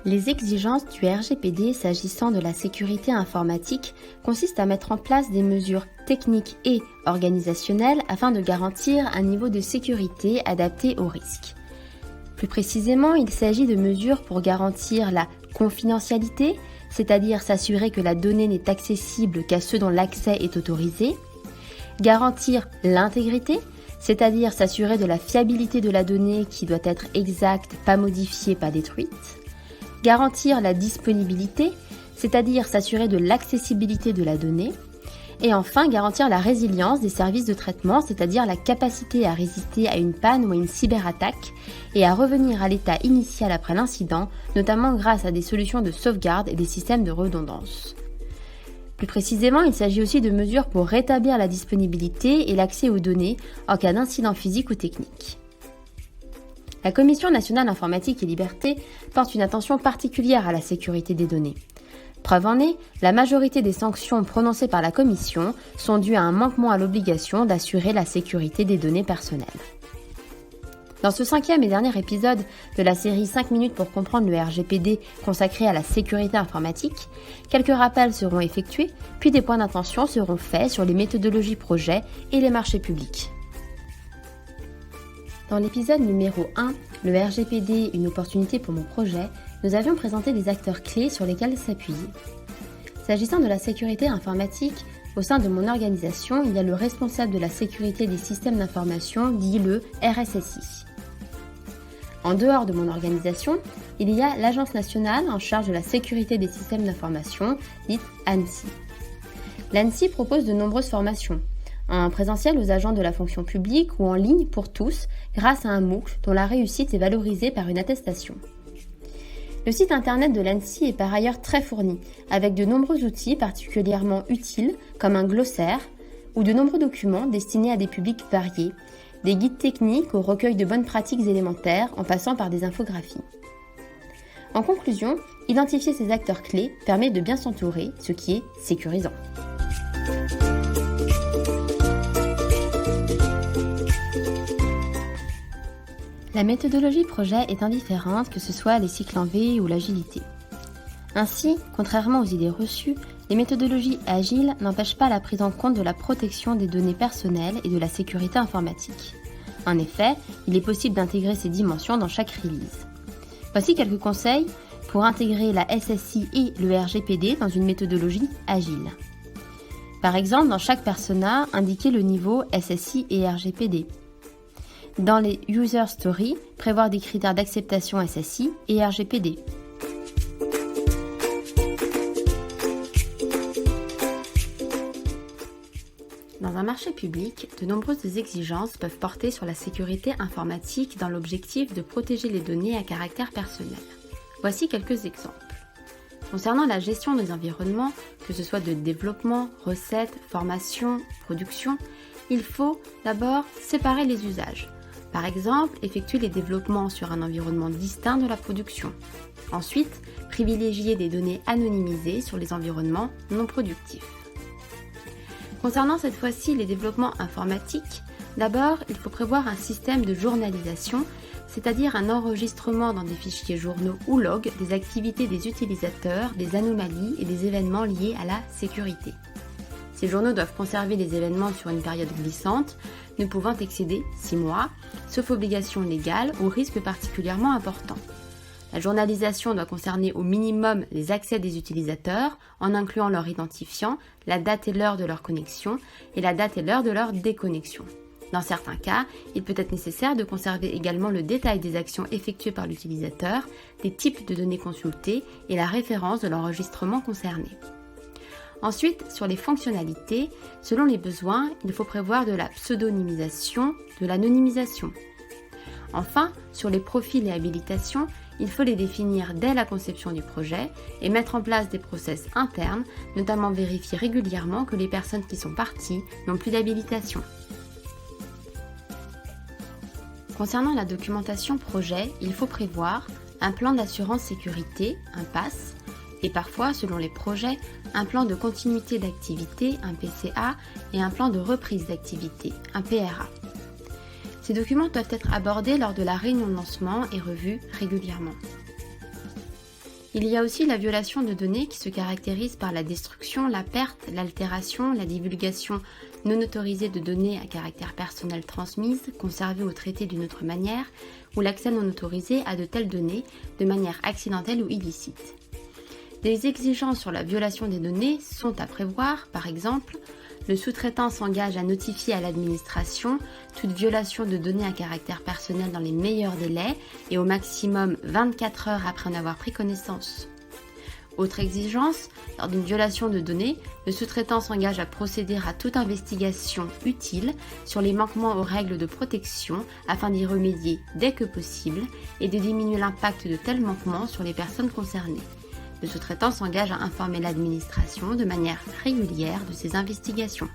Les exigences du RGPD s'agissant de la sécurité informatique consistent à mettre en place des mesures techniques et organisationnelles afin de garantir un niveau de sécurité adapté aux risques. Plus précisément, il s'agit de mesures pour garantir la confidentialité, c'est-à-dire s'assurer que la donnée n'est accessible qu'à ceux dont l'accès est autorisé, garantir l'intégrité, c'est-à-dire s'assurer de la fiabilité de la donnée qui doit être exacte, pas modifiée, pas détruite, garantir la disponibilité, c'est-à-dire s'assurer de l'accessibilité de la donnée, et enfin garantir la résilience des services de traitement, c'est-à-dire la capacité à résister à une panne ou à une cyberattaque et à revenir à l'état initial après l'incident, notamment grâce à des solutions de sauvegarde et des systèmes de redondance. Plus précisément, il s'agit aussi de mesures pour rétablir la disponibilité et l'accès aux données en cas d'incident physique ou technique. La Commission nationale informatique et liberté porte une attention particulière à la sécurité des données. Preuve en est, la majorité des sanctions prononcées par la Commission sont dues à un manquement à l'obligation d'assurer la sécurité des données personnelles. Dans ce 5e et dernier épisode de la série 5 minutes pour comprendre le RGPD consacré à la sécurité informatique, quelques rappels seront effectués, puis des points d'attention seront faits sur les méthodologies projets et les marchés publics. Dans l'épisode numéro 1, le RGPD, une opportunité pour mon projet, nous avions présenté les acteurs clés sur lesquels s'appuyer. S'agissant de la sécurité informatique, au sein de mon organisation, il y a le responsable de la sécurité des systèmes d'information, dit le RSSI. En dehors de mon organisation, il y a l'Agence nationale en charge de la sécurité des systèmes d'information, dite ANSSI. L'ANSSI propose de nombreuses formations, en présentiel aux agents de la fonction publique ou en ligne pour tous, grâce à un MOOC dont la réussite est valorisée par une attestation. Le site internet de l'ANSSI est par ailleurs très fourni, avec de nombreux outils particulièrement utiles, comme un glossaire, ou de nombreux documents destinés à des publics variés, des guides techniques au recueil de bonnes pratiques élémentaires en passant par des infographies. En conclusion, identifier ces acteurs clés permet de bien s'entourer, ce qui est sécurisant. La méthodologie projet est indifférente, que ce soit les cycles en V ou l'agilité. Ainsi, contrairement aux idées reçues, les méthodologies agiles n'empêchent pas la prise en compte de la protection des données personnelles et de la sécurité informatique. En effet, il est possible d'intégrer ces dimensions dans chaque release. Voici quelques conseils pour intégrer la SSI et le RGPD dans une méthodologie agile. Par exemple, dans chaque persona, indiquer le niveau SSI et RGPD. Dans les User Stories, prévoir des critères d'acceptation SSI et RGPD. Dans un marché public, de nombreuses exigences peuvent porter sur la sécurité informatique dans l'objectif de protéger les données à caractère personnel. Voici quelques exemples. Concernant la gestion des environnements, que ce soit de développement, recettes, formation, production, il faut d'abord séparer les usages. Par exemple, effectuer les développements sur un environnement distinct de la production. Ensuite, privilégier des données anonymisées sur les environnements non productifs. Concernant cette fois-ci les développements informatiques, d'abord, il faut prévoir un système de journalisation, c'est-à-dire un enregistrement dans des fichiers journaux ou logs des activités des utilisateurs, des anomalies et des événements liés à la sécurité. Ces journaux doivent conserver les événements sur une période glissante, ne pouvant excéder 6 mois, sauf obligation légale ou risque particulièrement important. La journalisation doit concerner au minimum les accès des utilisateurs, en incluant leur identifiant, la date et l'heure de leur connexion et la date et l'heure de leur déconnexion. Dans certains cas, il peut être nécessaire de conserver également le détail des actions effectuées par l'utilisateur, des types de données consultées et la référence de l'enregistrement concerné. Ensuite, sur les fonctionnalités, selon les besoins, il faut prévoir de la pseudonymisation, de l'anonymisation. Enfin, sur les profils et habilitations, il faut les définir dès la conception du projet et mettre en place des process internes, notamment vérifier régulièrement que les personnes qui sont parties n'ont plus d'habilitation. Concernant la documentation projet, il faut prévoir un plan d'assurance sécurité, un PAS, et parfois, selon les projets, un plan de continuité d'activité, un PCA, et un plan de reprise d'activité, un PRA. Ces documents doivent être abordés lors de la réunion de lancement et revus régulièrement. Il y a aussi la violation de données qui se caractérise par la destruction, la perte, l'altération, la divulgation non autorisée de données à caractère personnel transmises, conservées ou traitées d'une autre manière, ou l'accès non autorisé à de telles données de manière accidentelle ou illicite. Des exigences sur la violation des données sont à prévoir, par exemple, le sous-traitant s'engage à notifier à l'administration toute violation de données à caractère personnel dans les meilleurs délais et au maximum 24 heures après en avoir pris connaissance. Autre exigence, lors d'une violation de données, le sous-traitant s'engage à procéder à toute investigation utile sur les manquements aux règles de protection afin d'y remédier dès que possible et de diminuer l'impact de tels manquements sur les personnes concernées. Le sous-traitant s'engage à informer l'administration de manière régulière de ses investigations.